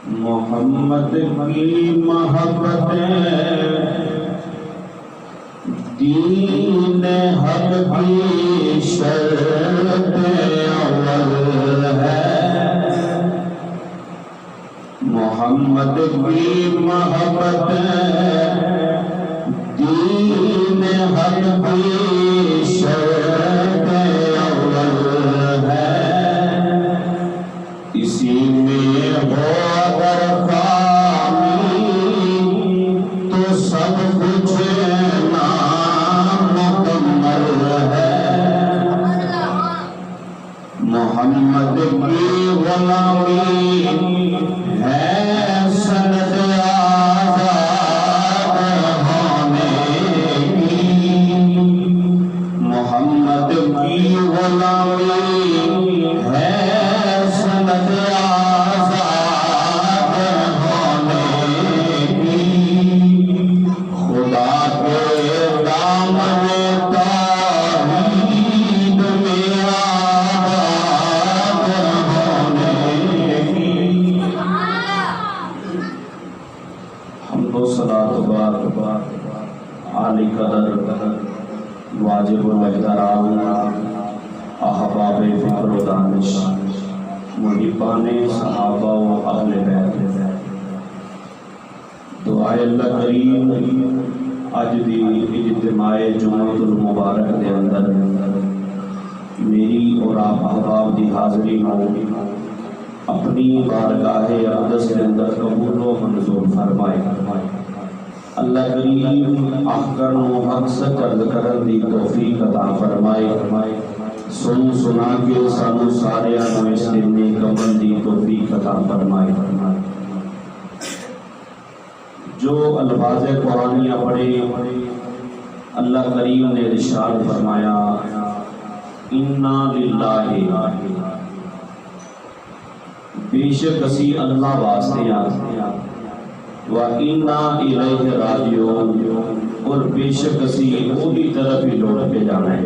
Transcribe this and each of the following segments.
محمد کی محبت دین حق کی شرط اول ہے، محمد کی محبت دین حق کی شرط اول ہے، اسی میں ہو اگر خامی تو سب کچھ نامکمل ہے، محمد کی غلامی ہے سند آزاد ہونے کی، محمد کی غلامی ہے سند آزاد ہونے کی، خدا کے دامن توحید میں آباد ہونے کی، حمد و صلاۃ و بارک عالی قدر واجب الاحترام احباب فکر و دانش محبان صحابہ و اہل بیت، دعائے اللہ کریم اج دی اجتماع جمعۃ المبارک دے اندر میری اور آپ احباب دی حاضری کو اپنی بارگاہ اقدس کے اندر قبول و منظور فرمائے۔ اللہ کریم احکر و حق سے عرض کرن دی توفیق عطا فرمائے، سن سنا کے سانو سارے انو اس دن میں کمل دی توفیق عطا فرمائے۔ جو الفاظ قرآنیہ پڑھے اللہ کریم نے ارشاد فرمایا انا للہ، بے شک اسی اللہ واسطے ہیں، وَإِنَّا إِلَيْهِ رَاجِعُونَ، اور بے شک اسی وہی طرف ہی لوٹ کے جانا ہے۔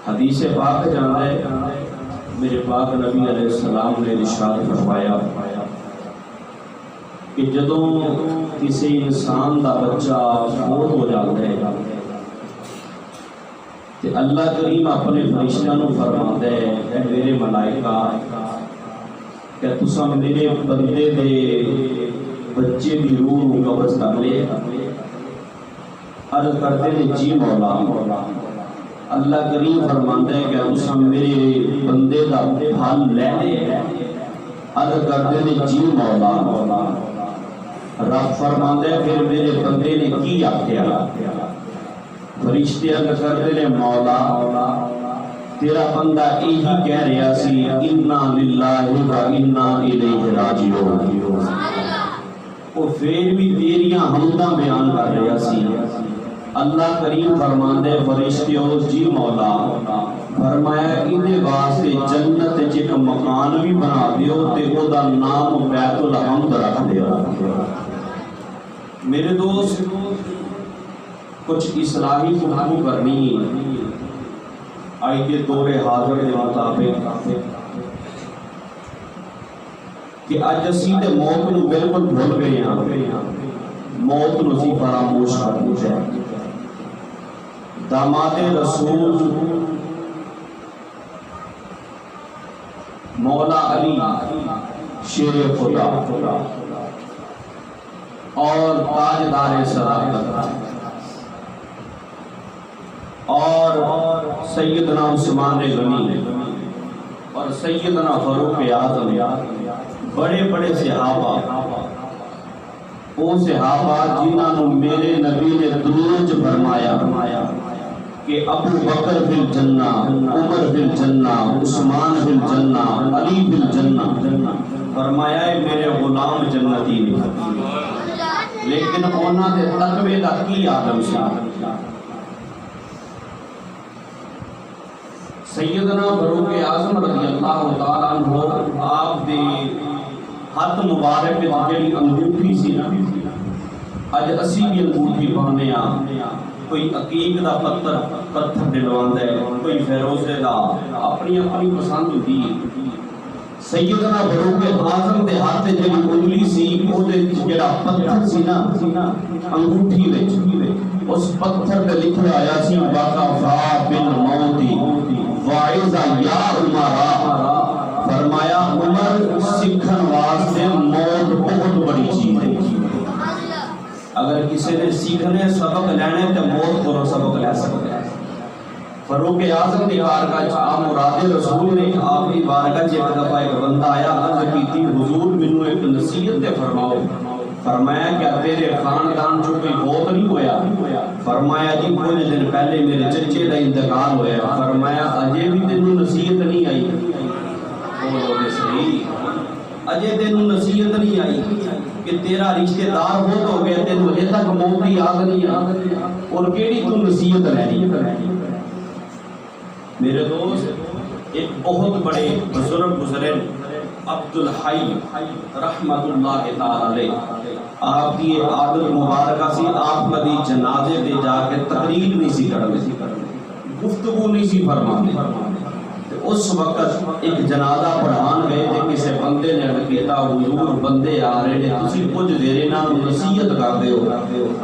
حدیث پاک جانا ہے، میرے پاک نبی علیہ السلام نے ارشاد فرمایا کہ جدوں کسی انسان دا بچہ فوت ہو جاتا ہے کہ اللہ کریم اپنے فرشتوں کو فرماتا ہے اے میرے ملائکہ کہ تساں میرے بندے دے بچے دی روح قبض کر لے، عرض کرتے ہیں جی مولا، اللہ کریم فرماتا ہے کہ تساں میرے بندے دا پھل لے لے، عرض کرتے ہیں جی مولا، رب فرماتا ہے پھر میرے بندے نے کی آکھیا، فرشتے عرض کرتے ہیں مولا تیرا بندہ یہی کہہ رہا سی انا للہ و انا الیہ راجعون، وہ پھر بھی تیریاں حمداں بیان کر رہا سی۔ اللہ کریم فرماندے فرشتیو جی مولا، فرمایا انہیں واسطے جنت وچ ایک مکان بھی بنا دیو تے او دا نام بیت الحمد رکھ دیو۔ میرے دوست کچھ اصلاحی گفتگو کرنی آئی کے دور حاضر کے مطابق کہ اج اسی تے موت نو بالکل بھول گئے ہیں، موت نو اسی فراموش کر دیا ہے۔ داماد رسول مولا علی شیر خدا اور تاجدار صداقت اور سیدنا عثمان غنی اور سیدنا فاروق اعظم، بڑے بڑے صحابہ، وہ صحابہ جنہوں میرے نبی نے درود فرمایا کہ ابو بکر فی الجنہ، عمر فی الجنہ، عثمان فی الجنہ، علی فی الجنہ، فرمایا ہے میرے غلام جنتی نہیں، لیکن انہوں نے تقوی دا کی عالم سی۔ سیدنا فاروق اعظم رضی اللہ تعالیٰ عنہ آپ دے ہاتھ مبارک جڑی انگوٹھی سی نا، اج اسی بھی انگوٹھی پانے کوئی عقیق دا پتھر ڈلواندا ہے، کوئی فیروزے دا، اپنی اپنی پسند ہوتی ہے۔ سیدنا فاروق اعظم دے ہاتھ جڑی انگلی سی او دے جڑا پتھر سی نا انگوٹھی وچ اس پتھر تے لکھیا آیا سی وقفا بالموت واعظا یا عمرا، فرمایا عمر سکھن واسطے موت بہت بڑی چیز ہے۔ اگر کسی نے سیکھنے سبق لینے تو موت کو سبق لے سکتے ہیں۔ فاروق اعظم کی بارگاہ آپ مراد رسول نے آپ کی بارگاہ ایک دفعہ ایک بندہ آیا عرض کی تھی حضور مینوں ایک نصیحت تے فرماؤ۔ فرمایا کیا تیرے خاندان چوں کوئی فوت نہیں ہویا؟ فرمایا جی کچھ دن پہلے میرے چچے کا انتقال ہوا۔ فرمایا اجے بھی تینوں نصیحت نہیں آئی؟ بولو گے صحیح، اجے تینوں نصیحت نہیں آئی کہ تیرا رشتہ دار فوت ہو گیا، تینوں اجے تک موت کی یاد نہیں آئی اور کیڑی تو نصیحت لینی ہے؟ میرے دوست ایک بہت بڑے بزرگ گزرے عبدالحی رحمت اللہ تعالی علیہ، آپ کی عادت مبارکہ سی آپ کبھی جنازے دے جا کے تقریر نہیں سی کرتے، گفتگو نہیں سی فرماتے۔ اس وقت ایک جنازہ پڑھان گئے تھے، کسی بندے نے عرض کیتا حضور بندے آ رہے ہیں تسی کچھ دیر انہاں نوں نصیحت کردے ہو۔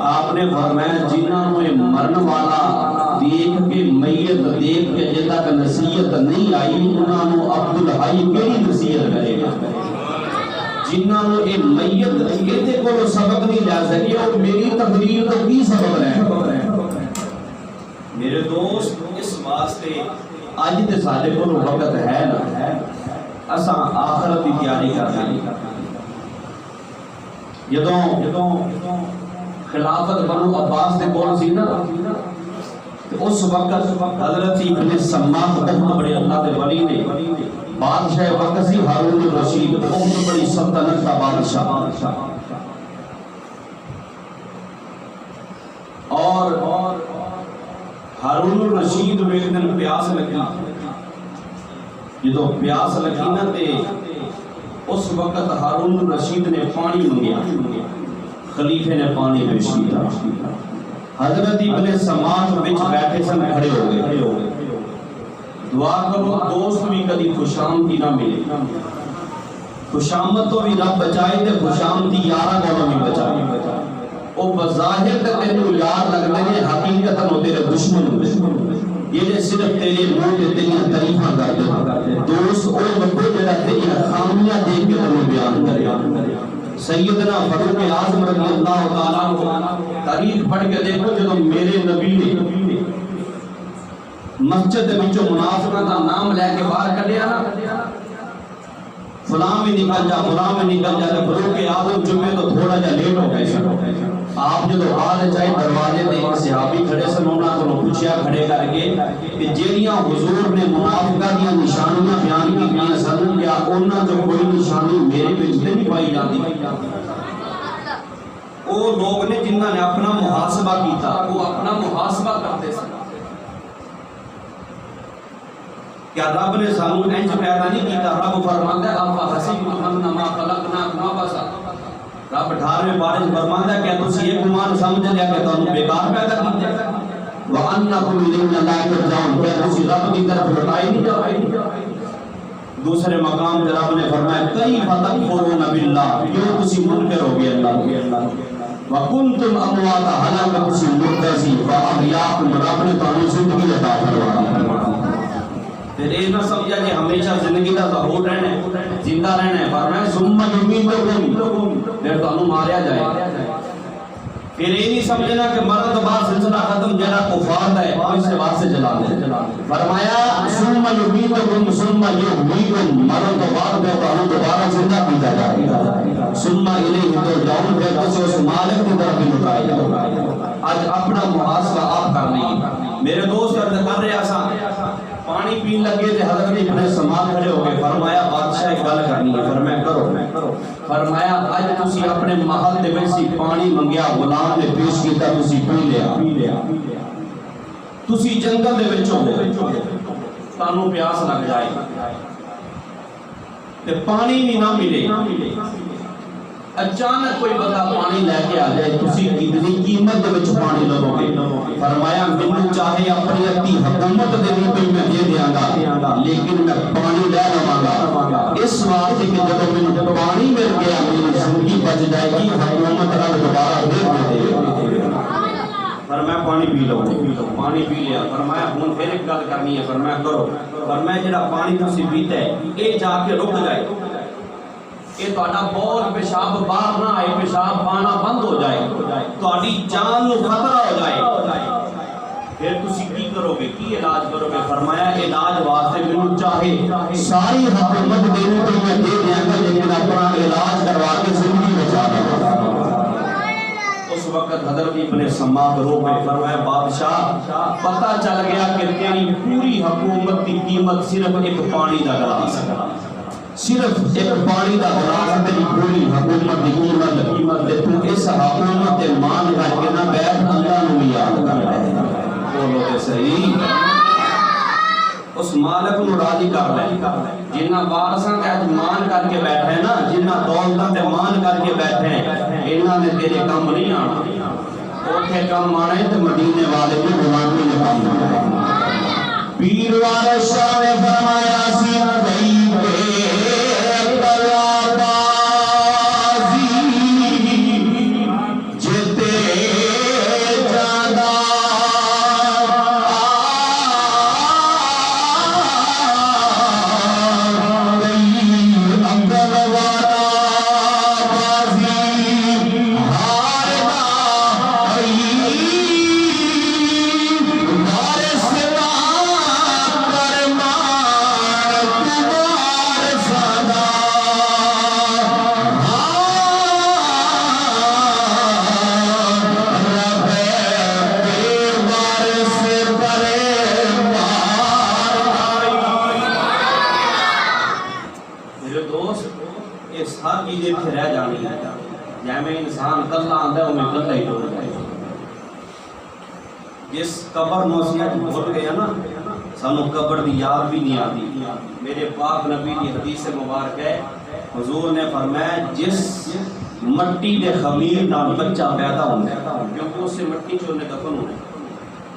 آپ نے فرمایا جنہاں نوں مرن والا دیکھ کے میت دیکھ کے جے تک نصیحت نہیں آئی انہاں نوں عبدالحی کیڑی نصیحت کرے گا؟ جنہاں نوں اے میت کہتے کو سبق نہیں لے سکے اور میری تقریر تو کی سبق لے؟ میرے دوست اس واسطے آج تے سارے کو وقت ہے نا، اساں آخرت کی تیاری کرنا۔ جدوں خلافت بنو عباس دے کول سی نا، اس وقت حضرت ابن سماح بہت بڑے اللہ دے ولی نے، بادشاہ وقت سی ہارون الرشید، بہت بڑی سلطنت کا بادشاہ، اور ہارون الرشید میں ایک دن پیاس لگی، جدو پیاس لگی نا تے اس وقت ہارون الرشید نے پانی منگیا، خلیفے نے پانی پیش کیا، حضرت ابن سماح وچ بیٹھے سن کھڑے ہو گئے، دعا کرو دوست بھی کبھی خوشامدی نہ ملے، خوشامد تو بھی رب بچائے تے خوشامدی یارہ کو بھی بچائے۔ وہ بظاہر تے تینوں یار لگتے ہیں، حقیقت وہ تیرے دشمن ہوئے، یہ صرف تیرے منہ تے تیریاں تعریفاں کرتے۔ دوست او بندے جڑا تیریاں خامیاں دیکھ کے تینوں بیان کرے۔ سیدنا فاروق اعظم رضی اللہ تعالیٰ عنہ تاریخ پڑھ کے دیکھو، جب میرے نبی نے مسجد وچوں منافقاں دا نام لے کے باہر کڈیا نا، فلاں بھی نکل جا فلاں بھی نکل جا، فاروق اعظم جمعے تو تھوڑا جا لیٹ ہو گئے۔ آپ جدو آل چاہے دروازے دے ایک صحابی کھڑے سن، انہاں کو پوچھیا کھڑے کر کے کہ جیڑیاں حضور نے منافقاں دیاں نشانیاں بیان کیتیاں سن، کیا انہاں جو کوئی نشانی میرے وچ تے نہیں پائی جاتی؟ وہ لوگ نے جنہاں نے اپنا محاسبہ کیتا، وہ اپنا محاسبہ کرتے سن۔ کیا رب نے سانو انج پیدا نہیں کیتا؟ رب فرماندا ہے آپ حسیب انما خلقناکم عبثا، رب 18ویں پارے فرماندا ہے کہ تسی یہ گمان سمجھ لیا کہ تانوں بیکار پیدا کیتا ہے، وانکم الینا لا ترجعون، کہ تسی رب کی طرف لوٹائے نہیں جاؤ۔ دوسرے مقام پہ رب نے فرمایا کیف تکفرون باللہ، کیوں تسی منکر ہو گئے اللہ کے، وکنتم امواتا، حالانکہ تسی مردہ سی، فاحیاکم، رب نے تانوں زندگی عطا فرمائی۔ پھر یہ نہ سمجھا کہ ہمیشہ زندگی کا ظہور رہنا ہے، زندہ رہنا ہے، فرمایا ثم یمیتکم، پھر تانوں ماریا جائے۔ پھر یہ نہیں سمجھنا کہ مرن تو بعد سلسلہ ختم، جڑا کفار ہے اس سے بعد سے جلا دے۔ فرمایا ثم یمیتکم ثم یحییکم، مرن تو بعد پھر تانوں دوبارہ زندہ کیا جائے گا، ثم الیہ ترجعون، پھر تسی اس مالک کی طرف لوٹائے جاؤ۔ آج اپنا محاسبہ آپ کر لیں۔ میرے دوست عرض کر رہے آسان پانی پین لگے تھے، حضرت ابن سماح کھڑے ہو گئے، فرمایا بادشاہ ایک گل کرنی ہے۔ فرمایا کرو۔ فرمایا اج تسی اپنے محل دے وچ سی پانی منگیا، غلام نے پیش کیتا، تسی پی لیا۔ تسی جنگل دے وچ ہو، تانوں پیاس لگ جائے تے پانی بھی نہ ملے، اچانک کوئی بندہ پانی لے کے آ جائے، تسی کتنی قیمت دے وچ پانی لو گے؟ فرمایا مینوں چاہے اپنی حکومت دے بھی میں دے دیاں گا، لیکن میں پانی لے لواں گا۔ اس واسطے کہ جب پانی مل گیا میری زندگی بچ جائے گی، حکومت رب دوبارہ دے دے۔ فرمایا پانی پی لو، پانی پی لیا۔ فرمایا ہن پھر ایک گل کرنی ہے، فرمایا کرو۔ فرمایا جڑا پانی تسی پیتا ہے یہ جا کے رک جائے، یہ تہاڈا بہت پیشاب باہر نہ آئے، پیشاب آنا بند ہو جائے، تہاڈی جان نو خطرہ ہو جائے، پھر تسی کی کرو گے، کی علاج کرو گے؟ فرمایا علاج واسطے مینوں چاہے ساری حکومت دینوں تو میں دے دیاں گا، لیکن اپنا علاج کروا کے زندگی بچا لوں۔ اس وقت حضرت ابن سماک رو میں فرمایا بادشاہ پتہ چل گیا کہ تیری پوری حکومت کی قیمت صرف ایک پانی دا گلاس ہے، صرف ایک پانی دا گلاس تیری پوری حکومت کی قیمت ہے۔ تو اس حکومت تے مان کر کے نہ بیٹھ، اللہ نو یاد کر لے، بولو تے صحیح۔ اس مالک نو راضی کر لے، جنہ وارثاں تے مان کر کے بیٹھے نا، جنہ دولتاں تے مان کر کے بیٹھے، انہاں نے تیرے کم نہیں آنا، اوتھے کم آنا ہے تے مدینے والے بھی غلامی نے کم آنا۔ پیر وارث شاہ نے فرمایا سی گئی رہ جانی ہے، جیسے انسان کلا آندا ہے وہ کلا ہی ٹر جائے۔ جس قبر نو اسی اج بھول گئے نا، سانو قبر دی یاد بھی نہیں آتی۔ میرے پاک نبی دی حدیث مبارک ہے، حضور نے فرمایا جس مٹی دے خمیر نال بچہ پیدا ہوندا ہے، کیونکہ اس سے مٹی چ نے دفن ہونا ہے،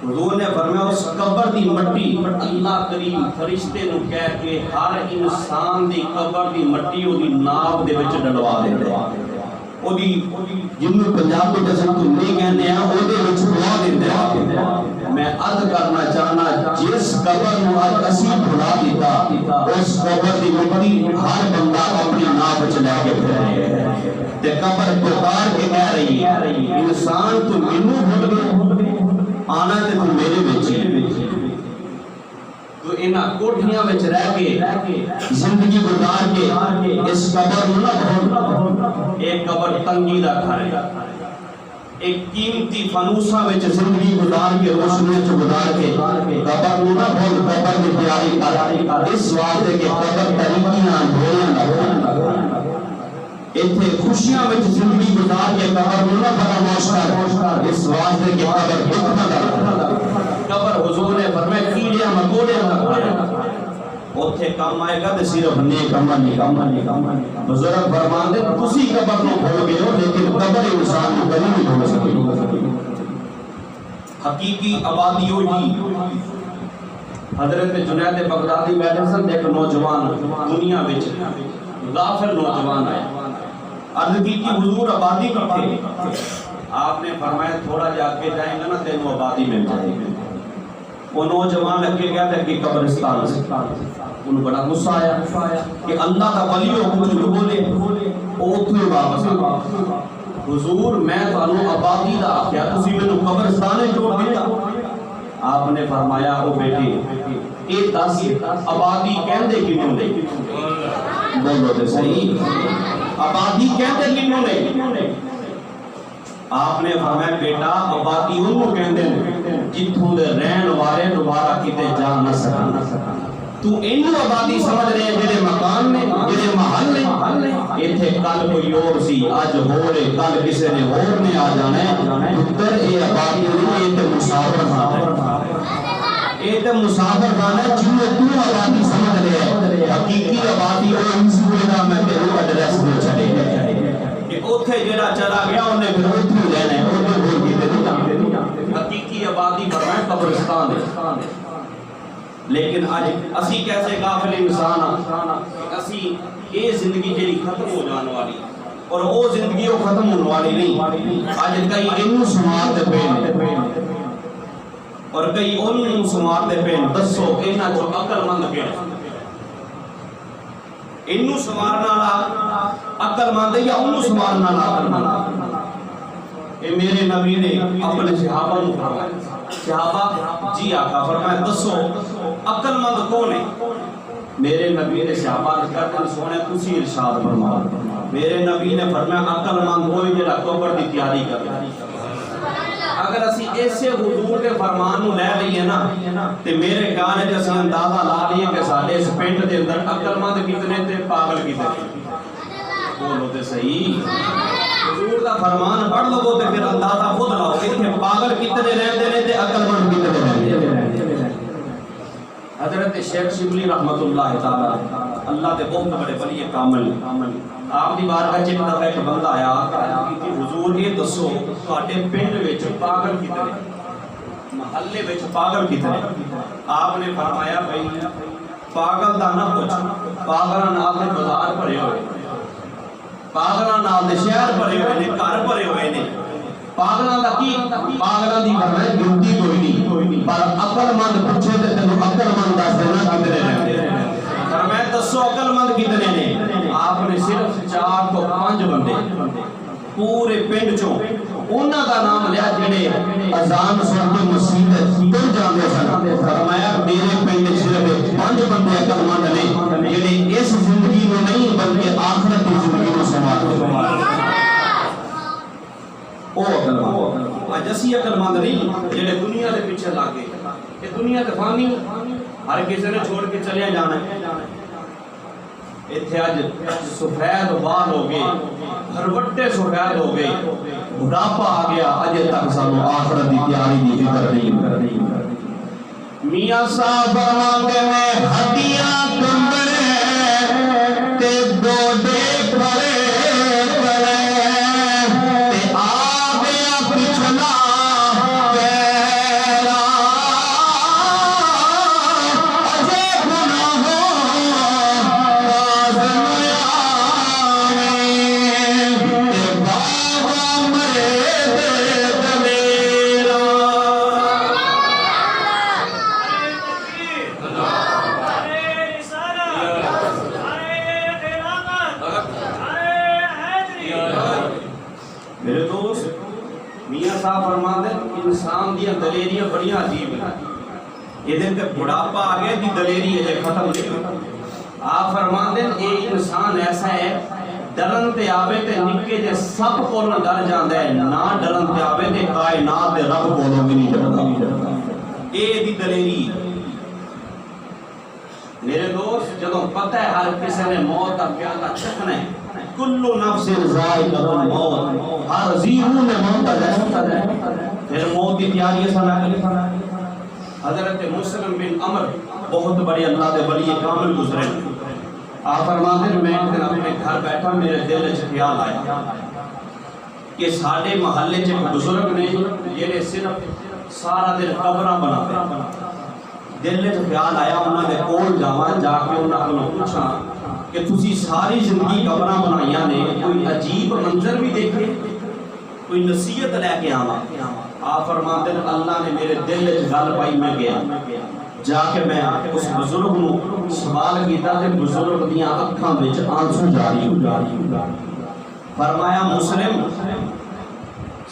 حضور نے فرمایا اس قبر دی مٹی اللہ کریم فرشتے نو کہہ کے ہر انسان دی قبر دی مٹی او دی ناک دے وچ ڈلوا دیندا ہے، او دی جنوں پنجاب وچ اساں تُلے کہندے ہیں او دے وچ دعا دیندا ہے۔ میں عرض کرنا چاہنا جس قبر نو اج اسی بھلا دیتا، اس قبر دی مٹی ہر بندہ اپنی ناک وچ لے کے پھر رہے ہے تے قبر پکار کے کہہ رہی ہے انسان تو مینوں بھول گیا، آنا تے تو میرے وچ، تو انہاں کوٹھیاں وچ رہ کے زندگی گزار کے اس قبر نو نہ بھول۔ ایک قبر تنگی دا گھر ہے، ایک قیمتی فانوساں وچ زندگی گزار کے روشنی وچ گزار کے قبر نو نہ بھول، قبر دی تیاری کر، اس واسطے کہ قبر طریقیاں بھولن لگا، ایتھے خوشیاں وچ زندگی گزار کے قبر نو نہ فراموش کر، اس واسطے کہ قبر دکھ نہ کر۔ قبر حضور نے فرمایا کیڑیاں مکوڑیاں دا گھر ہے، اوتھے کام آئے گا تے صرف نیک عمل نہیں۔ بزرگ فرماندے تسی قبر نو بھول گئے ہو لیکن قبر انسان کو کبھی نہیں بھول سکتی۔ حقیقی آبادی ہوئی حضرت جنید بغدادی بیٹھے سن، ایک نوجوان دنیا وچ غافل نوجوان آیا، عرض کی حضور آبادی کتھے؟ آپ نے فرمایا تھوڑا جا کے جائیں گا نا تینوں آبادی مل جائے گی۔ وہ نوجوان اگے گیا تھا کہ قبرستان سے، انہوں بڑا غصہ آیا کہ اللہ کا ولی ہو کچھ بولے، اوتھے واپس آ۔ حضور میں تانوں آبادی دا آکھیا تسی مینوں قبرستان چھوڑ دتا۔ آپ نے فرمایا او بیٹی اے دس آبادی کہندے کیوں نہیں؟ بولو تے صحیح، آبادی کہندے کیوں نہیں؟ آپ نے فرمایا بیٹا آبادی انہوں کہندے جتھوں دے رہن والے دوبارہ کتے جا نہ سکن، تو انہوں آبادی سمجھ رہے ہیں جڑے مکان نے، جڑے محل نے، ایتھے کل کوئی اور سی اج ہو رہے، کل کسے نے اور نے آ جانا ہے، پتر اے آبادی نہیں، اے تے مسافر خانہ ہے، اے تے مسافر خانہ ہے جنوں تو آبادی سمجھ رہے ہیں، حقیقی آبادی او انسان دا میں تینوں ایڈریس دے چھڑے ہے کہ اوتھے جڑا چلا گیا انہیں پھر اوتھے لینا ہے، اوتھے بول کے نہیں۔ حقیقی آبادی فرمائے قبرستان ہے، لیکن آج اسی کیسے غافل انسان ہاں، اسی یہ زندگی جی ختم ہو جان والی اور وہ زندگی وہ ختم ہونے والی نہیں. اج کئی انہوں سمارتے پے اور کئی انہوں سمارتے پے. دسو انہاں جو عقل مند پے انہوں سمارنا والا عقل مند یا انہوں سمارنا والا عقل مند؟ یہ میرے نبی نے اپنے صحابہ کو فرمایا. صحابہ جی آقا فرمایا دسو عقل مند کون ہے؟ میرے نبی نے صحابہ نے کہا کہ سونے تسی ارشاد فرماؤ. میرے نبی نے فرمایا عقل مند وہی جڑا قبر دی تیاری کرے. اگر اسی ایسے حضور کے فرمان نو لے لئیے نا تے میرے خیال ہے اسی اندازہ لا لئیے کہ ساڈے اس پنڈ دے اندر عقل مند کتنے تے پاگل کتنے. بولو تے صحیح. حضور دا فرمان پڑھ لو تے پھر اندازہ خود لاؤ کہ پاگل کتنے رہندے نے تے عقل مند کتنے رہندے نے. حضرت شیخ شبلی رحمت اللہ تعالی اللہ دے بہت بڑے ولی کامل آپ دی بارگاہ وچ ایک دفعہ ایک بندہ آیا کہ حضور یہ دسو تواڈے پنڈ وچ پاگل کتنے محلے وچ پاگل کتنے؟ آپ نے فرمایا بھائی پاگل دا نہ پوچھ پاگلاں نال دے بازار بھرے ہوئے پاگلاں نال دے شہر بھرے ہوئے نے گھر بھرے ہوئے نے. پاگلاں دا کی پاگلاں دی فرمایا گنتی کوئی نہیں پر عقل مند پوچھے تے تینوں عقل مند دس دینا کتنے رہندے. فرمایا دسو عقل مند کتنے نے؟ آپ نے صرف 4 تو 5 بندے پورے پنڈ چوں انہاں دا نام لیا جڑے اذان سن کے مسجد تر جاندے سن. فرمایا میرے پنڈ صرف 5 بندے عقل مند نے جڑے اس زندگی نو نہیں بلکہ آخرت کی زندگی نو سنبھالتے. او عقل مند اج اسی عقل مند نہیں جڑے دنیا دے پیچھے لاگے. کہ دنیا تے فانی ہر کسی نے چھوڑ کے چلے جانا ہے. ایتھے اج سفید بال ہو گئے ہروٹے سفید ہو گئے بڑھاپا آ گیا اجے تک سانو آخرت دی تیاری دی فکر نہیں. میاں صاحب فرماندے نے ہڈیاں کمبڑے تے گوڈے کھڑے انسان دی دلیریاں بڑی عجیب ہیں. یہ دن تے بڑھاپا آ گیا دی دلیری ہے ختم نہیں. آپ فرماندے اے انسان ایسا ہے ڈرن تے آوے تے نکے جے سب کولوں ڈر جاندا ہے نہ ڈرن تے آوے تے کائنات دے رب کولوں بھی نہیں ڈردا. اے دی دلیری. میرے دوست جدوں پتہ ہے ہر کسی نے موت دا پیالہ چکھنا ہے کلو نفس ذائقۃ الموت ہر ذی روح نے موت ہے پھر موت کی تیاری سنا کر. حضرت مسلم بن عمر بہت بڑے اللہ دے ولی کامل گزرے. آپ فرماتے ہیں میں ایک دن اپنے گھر بیٹھا میرے دل وچ خیال آیا کہ ساڈے محلے وچ ایک بزرگ نے جڑے صرف سارا دن قبراں بناتے. دل وچ خیال آیا انہاں دے کول جاواں جا کے انہاں کولوں پوچھاں کہ تسی ساری زندگی قبراں بنائیاں نے کوئی عجیب منظر بھی دیکھے کوئی نصیحت لے کے آواں. آپ فرماتے ہیں اللہ نے میرے دل وچ گل پائی. میں گیا جا کے میں اس بزرگ نو سوال کیتا تے بزرگ دیاں اکھاں وچ آنسو جاری ہو. فرمایا مسلم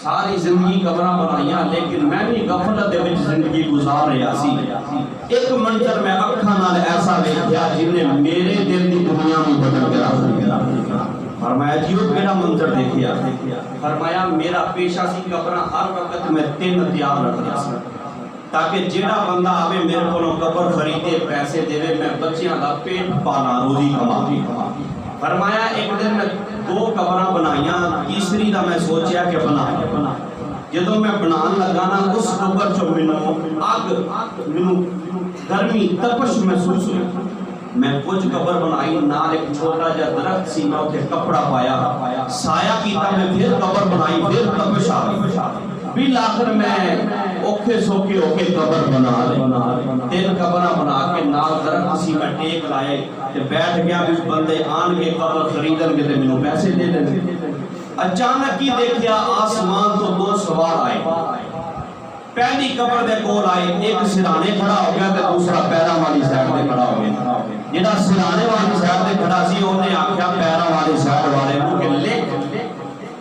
ساری زندگی قبراں بنائیاں لیکن میں بھی غفلت دے وچ زندگی گزار رہا سی. ایک منظر میں اکھاں نال ایسا ویکھیا جن نے میرے دل دی دنیا نو بدل کے رکھ دیا. فرمایا جی وہ کیڑا منظر دیکھیا؟ فرمایا میرا پیشہ سی قبراں ہر وقت میں 3 تیار رکھدا سی تاکہ جیڑا بندہ آوے میرے کولوں قبر خریدے پیسے دے میں بچیاں دا پیٹ پالا روزی کما. فرمایا ایک دن میں 2 قبراں بنائیاں تیسری دا میں سوچیا کہ بنا جدوں میں بنان لگا نا اس قبر چوں مینوں اگ مینوں گرمی تپش محسوس ہوئی. میں کچھ قبر بنائی نال ایک چھوٹا جا درخت سی میں اوتے کپڑا پایا سایہ کیتا. میں پھر قبر بنائی پھر تپش آ گئی. بالآخر میں اوکھے سوکھے ہو کے قبر بنا لے، 3 قبراں بنا کے نال درخت سی میں ٹیک لائے تے بیٹھ گیا بھی بندے آن کے قبر خریدن کے تے مینوں پیسے دے دیں۔ اچانک ہی دیکھیا آسمان تو 2 سوار آئے، پہلی قبر دے کول آئے، ایک سرانے کھڑا ہو گیا تے دوسرا پیراں والی سائیڈ تے کھڑا ہو گیا۔ جڑا سرانے والی سائیڈ تے کھڑا سی اونے آکھیا پیراں والی سائیڈ والے نوں کہ لکھ،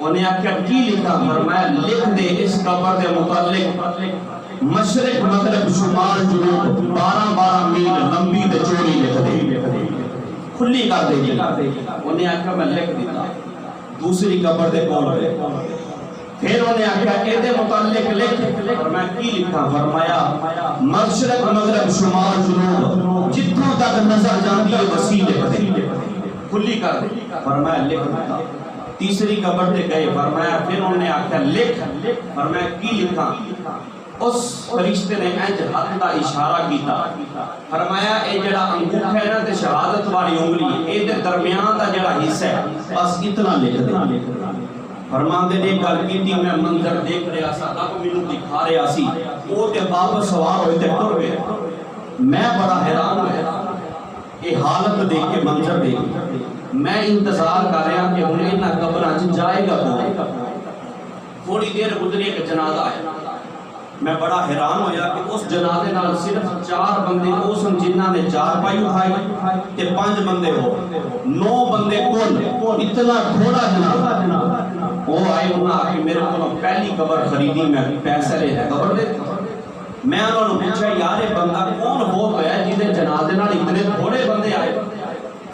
انہیں آکھیا کی لکھا؟ فرمایا لکھ دے اس قبر دے متعلق مشرق مغرب شمال جنوب 12 میل لمبی تے چوڑی لکھ دے، کھلی کر دے جی۔ انہیں آکھیا میں لکھ دیتا۔ دوسری قبر دے کول گئے، پھر انہیں آکھیا اے دے متعلق لکھ، فرمایا کی لکھا؟ فرمایا مشرق مغرب شمال جنوب جتوں تک نظر جاندی ہے وسیع لکھ دے، کھلی کر دے۔ فرمایا لکھ دیتا۔ تیسری قبر تے گئے، فرمایا پھر انہوں نے آکھیا لکھ، فرمایا کی لکھا؟ اس فرشتے نے انج ہاتھ دا اشارہ کیتا، فرمایا اے جڑا انگوٹھا ہے نا تے شہادت والی انگلی اے دے درمیان دا جڑا حصہ ہے بس اتنا لکھ دے۔ فرماندے نے گل کیتی، میں منظر دیکھ رہا سا، رب مینوں دکھا رہا سی، او تے واپس سوار ہوئے تے ٹر گئے۔ میں بڑا حیران ہوا اے حالت دیکھ کے، منظر دیکھ کے۔ میں انتظار کر رہا کہ ہن انہاں قبراں وچ جائے گا کون؟ تھوڑی دیر گزری ایک جنازہ آیا، میں بڑا حیران ہویا کہ اس جنازے نال صرف 4 بندے او سن جنہاں نے 4 پائی اٹھائی تے 5 بندے ہو، 9 بندے کل، اتنا تھوڑا جنازہ۔ وہ آئے انہاں آ کے میرے کو پہلی قبر خریدی، میں پیسے لے قبر دے۔ میں انہوں نے پوچھا یار یہ بندہ کون ہو گیا جہدے جنازے نال اتنے تھوڑے بندے آئے؟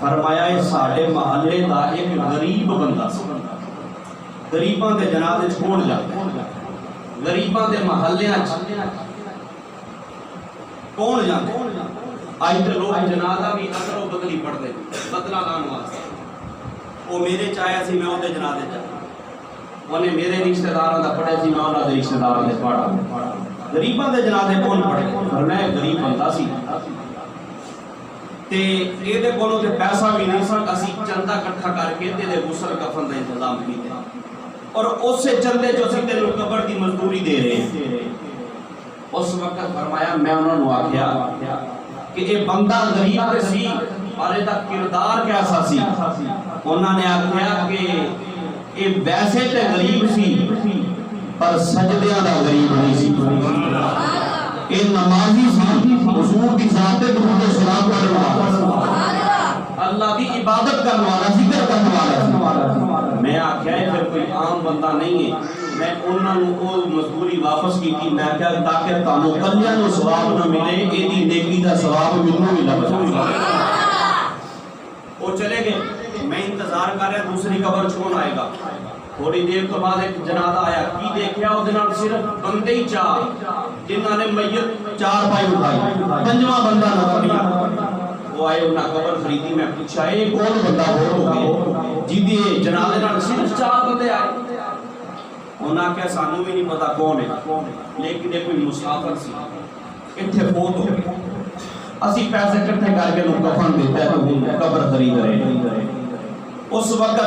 فرمایا یہ ساڈے محلے دا ایک غریب بندہ سی۔ غریباں دے جنازے وچ کون جاندا؟ غریباں دے محلیاں وچ کون جاندا؟ اج تے لوگ جنازہ بھی ادرو بدلی پڑھدے، بدلا لان واسطے۔ وہ میرے چاہیا سی میں اودے جنازے چ، انہیں میرے رشتہ داراں دا پڑھے سی میں انہاں دے رشتہ داراں دے پڑھا۔ غریباں دے جنازے کون پڑھے؟ فرمایا غریب بندہ سی تے اے دے کولوں تے پیسہ بھی نہیں سی، اسی چندہ اکٹھا کر کے تے دے غسل کفن دا انتظام کیتے اور اس سے چندے جو سی تے قبر دی مزدوری دے رہے ہیں۔ اس وقت فرمایا میں انہاں نوں آکھیا کہ اے بندہ غریب تے سی پر اے دا کردار کیسا سی؟ انہاں نے آکھیا کہ اے ویسے تے غریب سی پر سجدیاں دا غریب نہیں سی، اے نمازی سی، حضور دی ذات تے درود و سلام پڑھن والا، اللہ دی عبادت کرن والا، ذکر کرن والا۔ میں آکھیا پھر کوئی عام بندہ نہیں ہے۔ میں انہاں نوں او مزدوری واپس کیتی، میں کہا تاکہ تانوں کلیاں نوں ثواب نہ ملے، اے دی نیکی دا ثواب مینوں بھی لب جائے۔ وہ چلے گئے، میں انتظار کر رہا دوسری قبر کون آئے گا۔ تھوڑی دیر تو بعد ایک جنازہ آیا، کی دیکھیا او دے نال صرف بندے ہی 4 جنہاں نے میت 4 پائی اٹھائی، 5واں بندہ نہ پڑیا۔ وہ آئے انہاں قبر خریدی، میں پوچھا اے کون بندہ ہو گئے جدی جنازے نال صرف 4 بندے آئے؟ انہاں کہا سانوں بھی نہیں پتا کون ہے، لیکن یہ کوئی مسافر سی اتنے فوت ہو گئے، اسی پیسے اکٹھے کر کے کفن دیتا ہے تو قبر خرید رہے ہیں۔ اس وقت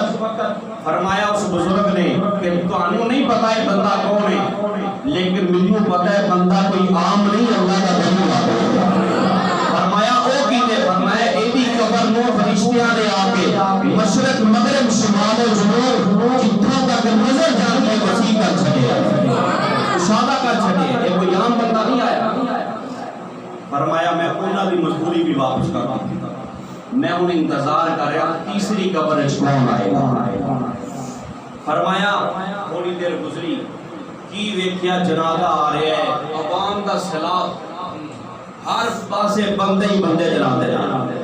فرمایا اس بزرگ نے کہ تانوں نہیں پتا ہے بندہ کون ہے، لیکن مجھے پتا ہے بندہ کوئی عام نہیں، اللہ کا بندہ ہے۔ فرمایا او کیتے؟ فرمایا ایدی قبر نو فرشتیاں نے آ کے مشرق مغرب شمال و جنوب جتھوں تک نظر جاندی وسیع کر چھڑے، اشارہ کر چھڑے، یہ کوئی عام بندہ نہیں آیا۔ فرمایا میں انہاں دی مزدوری بھی واپس کر دوں۔ میں انہیں انتظار کر رہا تیسری قبر کون آئے گا۔ فرمایا تھوڑی دیر گزری، کی ویکھیا جنازہ آ رہا ہے، عوام دا سیلاب، ہر پاسے بندے ہی بندے جنازے جاندے،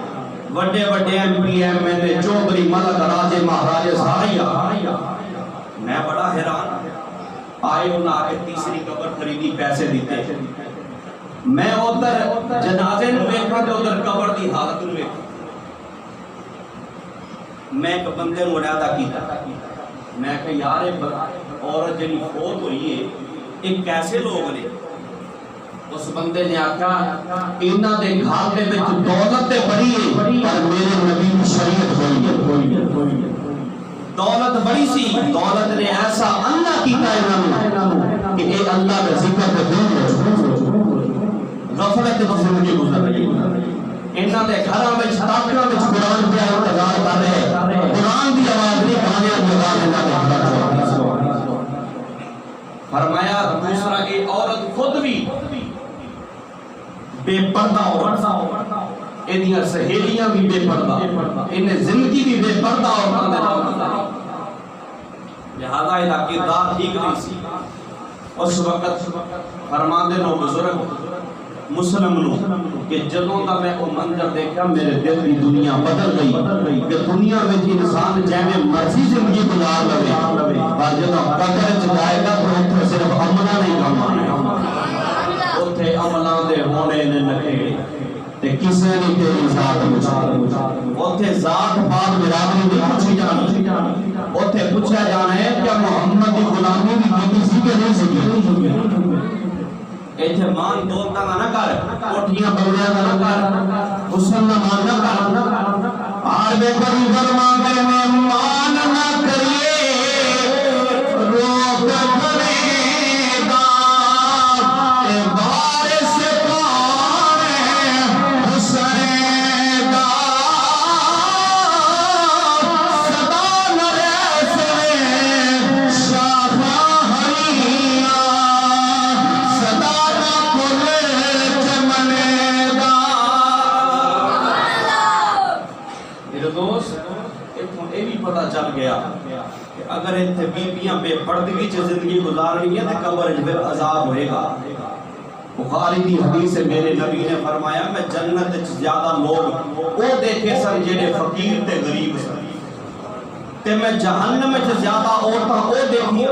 وڈے وڈے M P M L A چودھری ملک راجے مہاراجے سارے آ۔ میں بڑا حیران، آئے انہاں آ کے تیسری قبر خریدی، پیسے دیتے۔ میں ادھر جنازے نوں ویکھاں تے ادھر قبر دی حالت نوں ویکھاں۔ میں ایک بندے نوں ارادہ کیتا، میں کہ یار عورت جنی فوت ہوئی ہے یہ کیسے لوگ نے؟ اس بندے نے آکھا انہاں دے گھر دے وچ دولت تے بڑی ہے پر میرے نبی دی شریعت ہوئی ہے۔ دولت بڑی سی، دولت نے ایسا اللہ کیتا انہاں نوں کہ اے اللہ کا ذکر پہ دور ہو غفلت کی زندگی گزر رہی ہے انہاں دے گھراں وچ تاکڑاں وچ قرآن پہ انتظار کر رہے قرآن دی آواز نہیں گانے دی آواز انہاں دے گھراں فرمایا دوسرا اے عورت خود بھی بے پردہ عورت انہاں سہیلیاں بھی بے پردہ انہیں زندگی بھی بے پردہ عورت لہذا یہ کردار ٹھیک نہیں سی اس وقت فرماندے نو بزرگ مسلم نو کہ جدوں دا میں او منظر دیکھا میرے دل دی دنیا بدل گئی کہ دنیا وچ انسان جویں مرضی زندگی گزار لوے پر جدوں قبر وچ جائے گا تو اوتھے صرف عملاں نہیں کام آنے اوتھے عملاں دے ہونے نے نکھے تے کسے نے تیری ذات پوچھا اوتھے ذات پاک برادری دی پوچھی جانی اوتھے پوچھا جانا ہے کہ محمد دی غلامی دی کسی کے نہیں سکی ایتھے مان دولتا نہ کر کوٹھیاں بنگلیاں نہ کر حسن نہ مان نہ کر آر بے کری فرماندے میں مان نہ کریے روک کھڑے دا اے بارش کون ہے حسن دا صدا نہ رسے شاخا ہریاں صدا پتہ چل گیا کہ اگر اتنے بیبیاں بے پردگی چ زندگی گزارنی ہے تو قبر پھر عذاب ہوئے گا بخاری کی حدیث ہے میرے نبی نے فرمایا میں جنت زیادہ لوگ وہ دیکھے سن جڑے فقیر تے غریب سن تے میں جہنم میں زیادہ عورتاں وہ دیکھی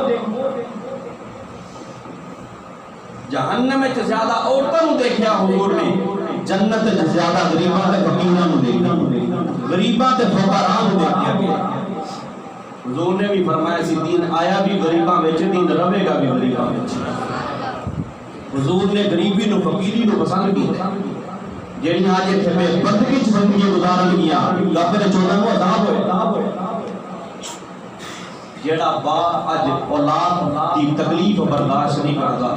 جہنم میں زیادہ عورتوں دیکھیا حضور نے جنت زیادہ غریباں تے فقیراں نو دیکھیا غریباں تے فقراء نو دیکھیا گیا حضور نے بھی فرمایا سی دین آیا بھی غریباں وچ دین رہے گا بھی غریباں وچ حضور نے غریبی نو فقیری نو پسند کیتا جڑی آج ایتھے بے پردگی چ زندگی گزارن گیا کافر 14 کو عذاب ہوئے جڑا با اج اولاد دی تکلیف برداشت نہیں کردا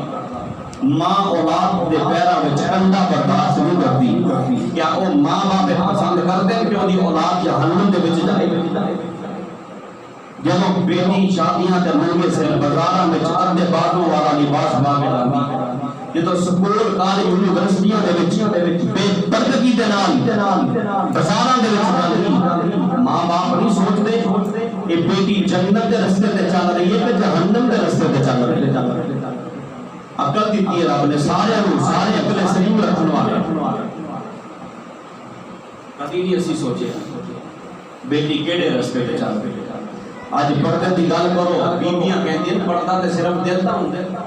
ماں اولاد دے پیراں وچ انڈا برداشت نہیں کرتی کیا او ماں باپ پسند کردے کہ اودی اولاد جہنم دے وچ جائے جب بیٹی شادیاں تے ننگے سر بازاراں وچ ادھے بازو والا لباس پا کے لاندی جدوں سکول کالج یونیورسٹیاں دے وچ بے پردگی دے نال بازاراں دے وچ جاندی ماں باپ نہیں سوچدے کہ بیٹی جنت دے رستے تے چل رہی ہے کہ جہنم دے رستے تے چل رہی ہے عقل دیتی ہے رب نے سارے عقل سلیم رکھنے والے کبھی نہیں اسی سوچے بیٹی کیڑے رستے تے چل رہی ہے آج پردے دی گل کرو بیبیاں کہندی ہیں پردہ تے صرف دل دا ہوندا ہے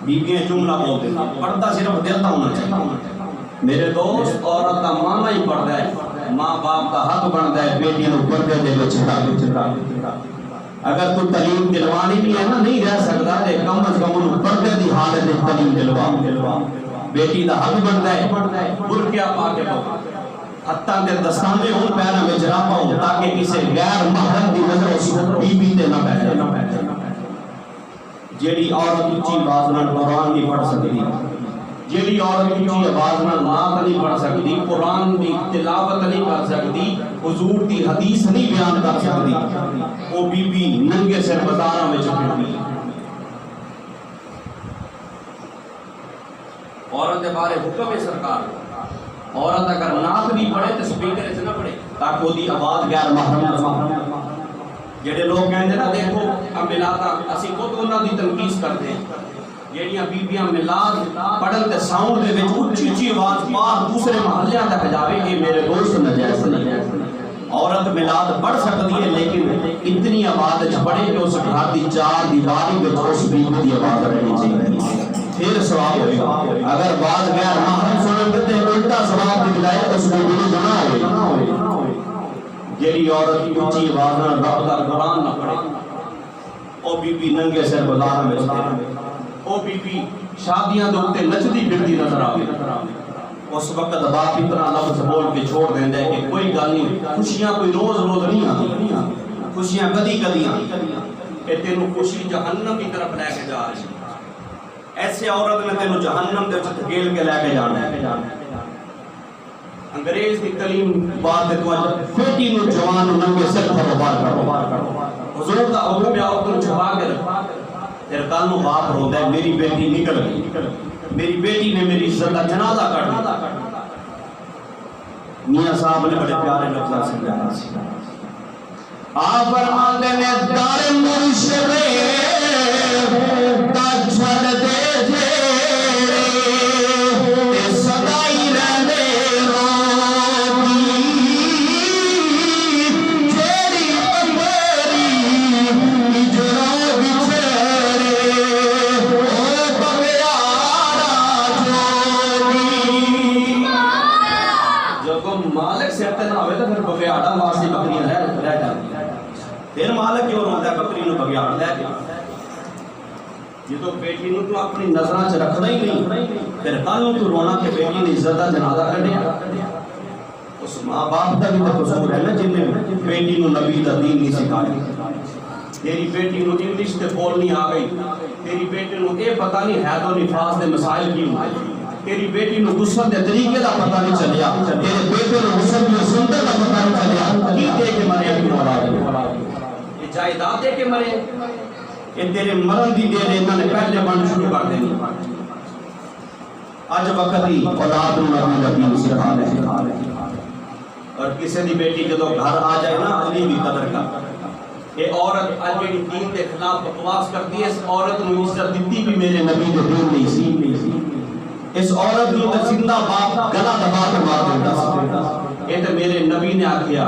بیبیاں جملہ بولدے ہیں پردہ صرف دل دا ہونا چاہیے میرے دوست عورت دا مانا ہی پردہ ہے ماں باپ دا حق بندا ہے بیٹی نو پردے دے وچ اگر تو تعلیم دلوانی بھی ہے نا نہیں رہ سکتا تے کم از کم انہوں پردے دی حالت میں تعلیم دلوا بیٹی دا حق بندا ہے برقعہ پا کے پاؤ حتیٰ کہ دستانے ان پیروں میں جرا پاؤں تاکہ کسی غیر محرم دی نظر اس بی بی تے نہ بیٹھے جیڑی عورت اونچی آواز نال قرآن نہیں پڑھ سکتی جیڑی عورت اونچی آواز نال نعت نہیں پڑھ سکتی قرآن دی تلاوت نہیں کر سکتی حضور دی حدیث نہیں بیان کر سکتی وہ بی بی ننگے سر بازاراں وچ پھرتی عورت دے بارے حکم ہے سرکار عورت اگر نعت بھی پڑھے تو سپیکر وچ نہ پڑھے تاکہ وہ دی آواز غیر محرم جڑے لوگ کہندے نا دیکھو ملاتا اسی خود انہاں دی تنقید کرتے ہیں جڑیاں بیبیاں میلاد پڑھن تے ساؤنڈ دے وچ اونچی اونچی آواز پار دوسرے محلیاں تک جاوے یہ میرے دوست ناجائز نہیں عورت میلاد پڑھ سکتی ہے لیکن اتنی آواز وچ پڑھے کہ اس گھر دی چار دیواری وچ اس بیبی دی آواز رہنی چاہیے پھر ثواب ہوئے گا اگر بعض غیر محرم سنن تے الٹا ثواب دی بجائے اس بیبی نوں گناہ ہوئے گا جیڑی عورت اونچی آواز نال رب دا قرآن نہ پڑھے او بی بی ننگے سر بازار وچ پھرے او بی بی شادیاں دے اوتے نچدی پھردی نظر آوے اس وقت باپ اتنا لفظ بول کے چھوڑ دیندا ہے کہ کوئی گل نہیں خوشیاں کوئی روز روز نہیں آندی خوشیاں کدی کدی آندی کہ تینوں خوشی جہنم کی طرف لے کے جا رہی ایسے عورت نے تینوں جہنم دے وچ دھکیل کے لے کے جانا ہے. انگریز دی کلیم بات تے تو بیٹی نو جوان نو ننگے سر تے باہر کرو. حضور دا حکم ہے عورت نو چھپا کے رکھو. پھر کل نو باپ روندا ہے میری بیٹی نکل گئی, میری بیٹی نے میری عزت دا جنازہ کر دتا. میاں صاحب نے بڑے پیارے لفظ سمجھایا سی. آپ فرماتے ہیں دار مرشد دا چھڑ دے جے سدائی رہنے پھر مالک کیوں روندا ہے بکری نو بگیاڑ لے کے. جدوں بیٹی نو تو اپنی نظراں چ رکھدا ہی نہیں, پھر کل نو تو رونا کہ بیٹی نے عزت دا جنازہ کڈیا. اس ماں باپ دا بھی تو قصور ہے نا جن نے بیٹی نو نبی دا دین نہیں سکھایا. تیری بیٹی نو انگلش تے بولنی آ گئی, تیری بیٹی نو اے پتہ نہیں حید و نفاس دے مسائل کی ہوندے, تیری بیٹی نو غسل دے طریقے دا پتہ نہیں چلیا, تیرے بیٹے نو غسل دی سنت دا پتہ نہیں چلیا. کی دے کے مرے اپنی اولاد جائیداد دے کے مرے, یہ تیرے مرن دی دیر انہوں نے پہلے بن شروع کر دینی. آج وقت ہی اولاد نبی نبی سکھا لے. اور کسی دی بیٹی جدو گھر آ جائے نا علی بھی قدر کا. یہ عورت آج میری دین کے خلاف بکواس کرتی ہے. اس عورت نے عزت دیتی بھی میرے نبی کے دین نہیں سی. اس عورت نے زندہ باپ گلا دبا کے مار دیتا سی. یہ تو میرے نبی نے آکھیا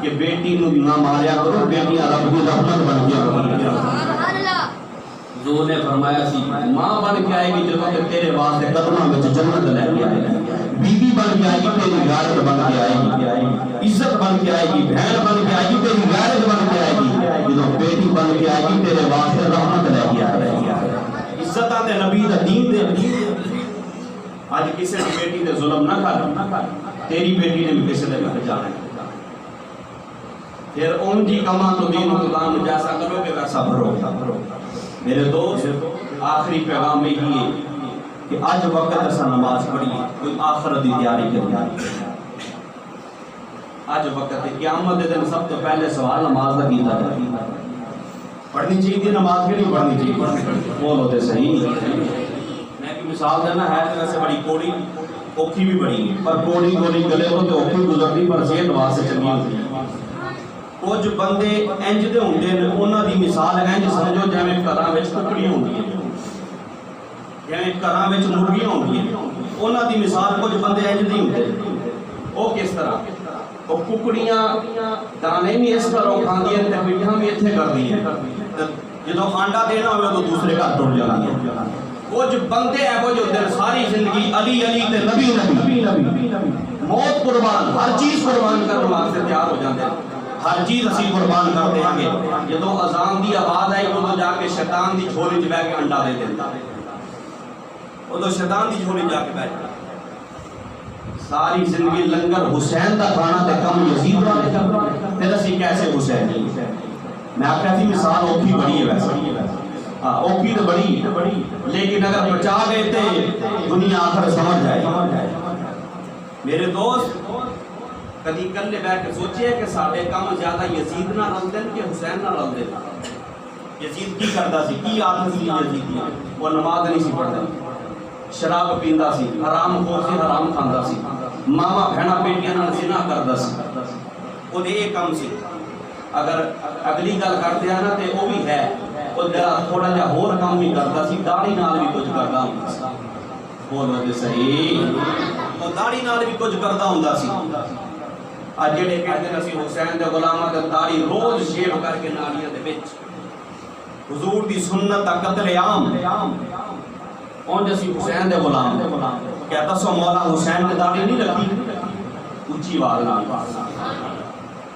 کہ بیٹی نو نہ ماریا کرو, بیٹیاں رب کی رحمت بن گیا. حضور نے فرمایا سی ماں بن کے آئے گی جب کہ تیرے واسطے قدموں میں جنت لے کے آئے گی, بیوی بن کے آئے گی تیری غیرت بن کے آئے گی, عزت بن کے آئے گی, بہن بن کے آئے گی تیری غیرت بن کے آئے گی. جب بیٹی بن کے آئے گی تیرے واسطے رحمت لے کے آئے گی. عزت دے نبی دا دین دے. آج کسی کی بیٹی دے ظلم نہ کر, تیری بیٹی نے بھی کسی دے گھر جانا ہے. پھر ان جی کما تو دین و دان جیسا کرو گے ویسا بھرو. میرے دوست آخری پیغام میں یہ ہے کہ آج وقت ایسا نماز پڑھیے, کوئی آخرت کی تیاری کریے. آج وقت ہے قیامت دے دن سب تو پہلے سوال نماز کا کیتا جائے. پڑھنی چاہیے نماز کی نہیں پڑھنی چاہیے, بولو تے صحیح. میں ایک مثال دینا ہے تو ویسے بڑی کوڑی اوکھی بھی بڑی ہے, پر کوڑی کوڑی گلے کو تو اوکھی گزرتی پر صحت واسطے چنگی ہوتی ہے. کچھ بندے انج دے ہوندے نے, انہاں دی مثال انج سمجھو جویں گھراں وچ ککڑیاں ہوندیاں, جویں گھراں وچ مرغیاں ہوندیاں. انہاں دی مثال کچھ بندے انج دی ہوندے. او کس طرح؟ او ککڑیاں دانے بھی اس طرح کھاندیاں تے میٹھا بھی ایتھے کردیاں, جدوں انڈا دینا ہوے تو دوسرے گھر ٹر جاندیاں. کچھ بندے ایہو جے ہوندے ساری زندگی علی علی تے نبی نبی, موت قربان, ہر چیز قربان کرن واسطے تیار ہو جاندے. ہر چیز اسی قربان کر دیں گے. جدوں اذان دی آواز آئی ادو جا کے شیطان دی جھولی چ بیٹھ کے انڈا دے دیتا. ادو شیطان دی جھولی جا کے بیٹھ. ساری زندگی لنگر حسین دا کھانا تے کم یزید دا کرنا, پھر اسی کیسے حسین نہیں. میں آپ کہتی مثال اوکھی بڑی ہے ویسے, ہاں اوکھی تو بڑی ہے, لیکن اگر بچا گئے تے دنیا آخر سمجھ جائے. میرے دوست کدی کلے بیٹھ کے سوچے کہ سارے کام زیادہ یزید نہ رلتے کہ حسین نہ رلتے. یزید کی کرتا سی, کی عادت سی یزید کی, وہ نماز نہیں سی پڑھتا, شراب پیندا سی, حرام خور سی, حرام کھاندا سی, ماما بہنا بیٹیاں نال زنا کردا سی. وہ یہ کام سی. اگر اگلی گل کرتے ہیں نا تے وہ بھی ہے, وہ تھوڑا جہا ہور کام بھی کرتا سی, داڑھی نال بھی کچھ کردا ہوندا سی. بولو تے صحیح, وہ داڑھی نال بھی کچھ کردا ہوندا سی. آج جڑے کہتے ہیں اسی حسین دے غلاماں تے داڑھی روز شیو کر کے نالیاں دے وچ, حضور دی سنت دا قتل عام. اونج اسی حسین دے غلام کیا دسو مولا حسین نے داڑھی نہیں رکھی اونچی آواز نال.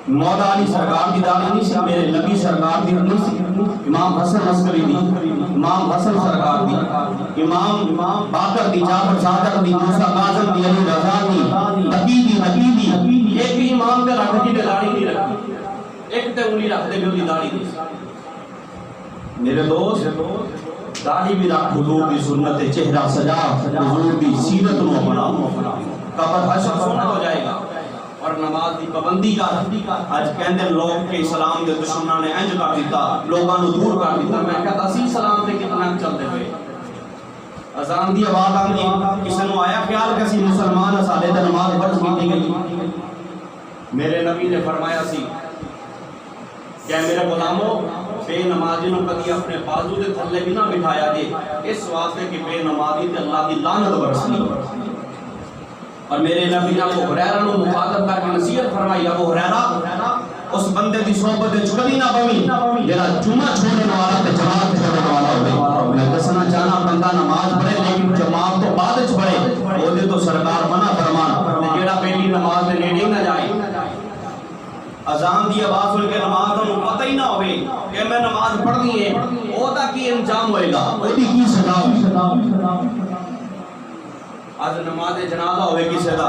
مولا علی سرکار دی داڑھی نہیں سی, میرے نبی سرکار دی نہیں سی, امام حسن عسکری دی, امام حسن سرکار دی, امام باقر دی, جعفر صادق دی, موسیٰ کاظم دی, علی رضا دی, نبی دی, نبی دی. ایک بھی امام تے رکھ دی تے داڑھی نہیں رکھی, ایک تے انگلی رکھ دے بھی دی داڑھی نہیں. میرے دوست داڑھی بھی رکھ حضور کی سنت چہرہ سجا حضور کی سیرت نو اپنا قبر حشر سنت ہو جائے گا اور نماز دی پابندی کا اج کہندے لوگ کہ اسلام دے دشمناں نے انج کر دیتا لوگاں نو دور کر دیتا میں کہتا اسی اسلام تے کتنا چلدے ہوئے اذان دی آواز آندی کسے نو آیا خیال کہ اسی مسلمان ہیں ساڈے تے نماز فرض کیتی گئی میرے نبی نے فرمایا سی کہ میرے غلاموں بے نمازی نو کدی اپنے بازو دے تھلے بھی نہ بٹھایا جے اس واسطے کہ بے نمازی تے اللہ دی لعنت برسنی اور میرے نبی نے ابو ہریرہ نو مخاطب کر کے نصیحت فرمائی ابو ہریرہ اس بندے دی صحبت وچ کبھی نہ بویں جڑا جمعہ چھوڑنے والا تے جماعت چھوڑنے والا ہوے میں دسنا چاہنا بندہ نماز پڑھے لیکن جماعت تو بعد وچ پڑھے او دے تو سرکار منع فرمان تے جڑا پہلی نماز دے نیڑے نہ جائے اذان دی آواز سن کے نماز نو پتہ ہی نہ ہوے کہ میں نماز پڑھنی ہے او دا کی انجام ہوئے گا او دی کی سزا ہوگی آج نماز جنازہ ہوئے کسی دا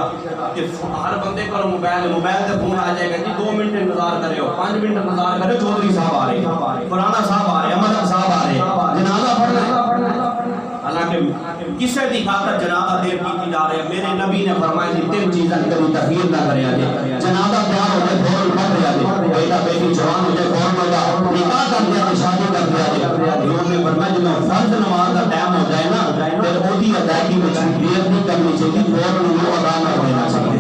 کہ ہر بندے کو موبائل تے فون آ جائے گا جی 2 منٹ انتظار کرے ہو 5 منٹ انتظار کرے چودھری صاحب آ رہے فلانا صاحب آ رہے احمد صاحب آ رہے جنازہ پڑھنا ہے حالانکہ کسی دی خاطر جنازہ دیر کی جا رہے میرے نبی نے فرمایا جی 3 چیزاں کبھی تاخیر نہ کریا جے جنازہ تیار ہو جائے فوراً پڑھ لیا جے بیٹا بیٹی جوان ہو جائے فوراً ہو جائے نکاح کر دیا شادی کر دیا جے حضور نے فرمایا جب فرض نماز کا ٹائم ہو جائے نا پھر اودی ادائیگی میں دیر نہیں کرنی چاہیے فوراً وہ ادا نہ ہونا چاہیے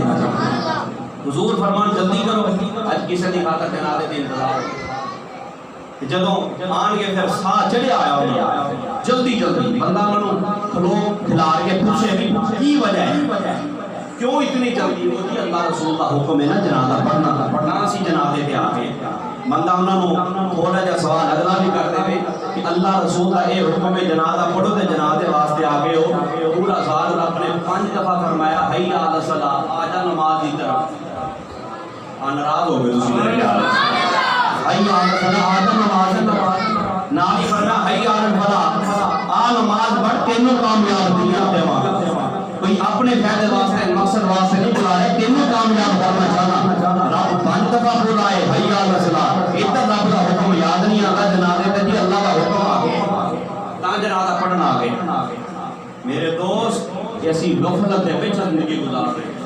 حضور فرمان جلدی کرو اج کسی دی خاطر جنازے دی انتظار جدوں آن کے پھر ساہ چڑھیا آیا ہونا جلدی جلدی بندہ منو کھلو کھلار کے پوچھے بھی کی وجہ ہے کیوں اتنی جلدی ہوتی اللہ رسول کا حکم ہے نا جنازہ پڑھنا اسی جنازے تے آ گئے بندہ انہاں نو تھوڑا جہا سوال اگلا بھی کرتے ہوئے کہ اللہ رسول کا یہ حکم ہے جنازہ پڑھو تے جنازے واسطے آ گئے ہو پورا سال آپ نے 5 دفعہ فرمایا حی علی الصلاۃ آ جا نماز کی طرف ناراض ہو گئے تسی میرے خیال حی علی الصلاۃ آ جا نماز کی طرف نہ ہی فرمایا حی علی الفلاح آ نماز پڑھ تینوں کامیاب دنیا تے وہاں کوئی اپنے فائدے واسطے مقصد واسطے نہیں بلا رہے تینوں کامیاب کرنا چاہنا رب 5 دفعہ بلائے حی علی الصلاۃ ادھر رب کا حکم یاد نہیں آتا جنازے تے جی اللہ کا حکم آ گیا تا جنازہ پڑھنا آ گیا میرے دوست ایسی غفلت ہے وچ زندگی گزار رہے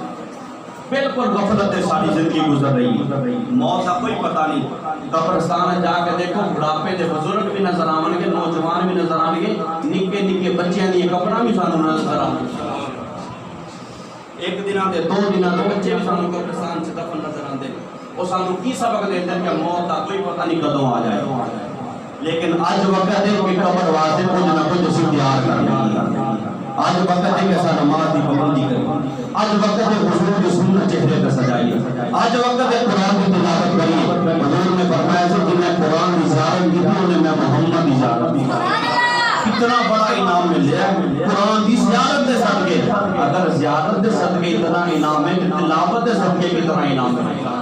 بالکل غفلت ہے ساری زندگی گزر رہی موت کا کوئی پتہ نہیں قبرستان جا کے دیکھو بڑھاپے دے بزرگ بھی نظر آون گے نوجوان بھی نظر آون گے نکے نکے بچیاں دی قبراں بھی سانوں نظر آون گے ایک دنوں دے 2 دنوں دے بچے بھی سانوں قبرستان چ دفن نظر آندے او سانوں کی سبق دیندے کہ موت دا کوئی پتہ نہیں کدوں آ جائے لیکن اج وقت ہے کہ قبر واسطے کچھ نہ کچھ اسی تیار کرنا اج وقت ہے کہ اساں نماز دی پابندی کریں اج وقت ہے حضور کی سنت چہرے تے سجائیے اج وقت ہے قرآن کی تلاوت کریے حضور نے فرمایا کہ جن نے قرآن کی زیارت کی انہوں نے میں محمد کی زیارت کی کتنا بڑا انعام مل رہا ہے قرآن کی زیارت دے صدقے اگر زیارت دے صدقے اتنا انعام ہے تلاوت دے صدقے کتنا انعام ہے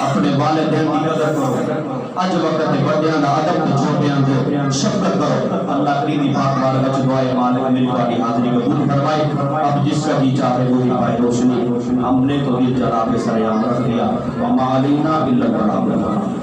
اپنے والدین کی قدر کرو اج وقت ہے بڑیاں دا ادب تے چھوٹیاں دے شفقت کرو اللہ کریم پاک بارگاہ وچ دعائے مالک میری تہاڈی حاضری قبول فرمائے اب جس کا جی چاہے وہی پائے روشنی ہم نے تو دل جلا کے سر عام رکھ دیا وما علینا الا البلاغ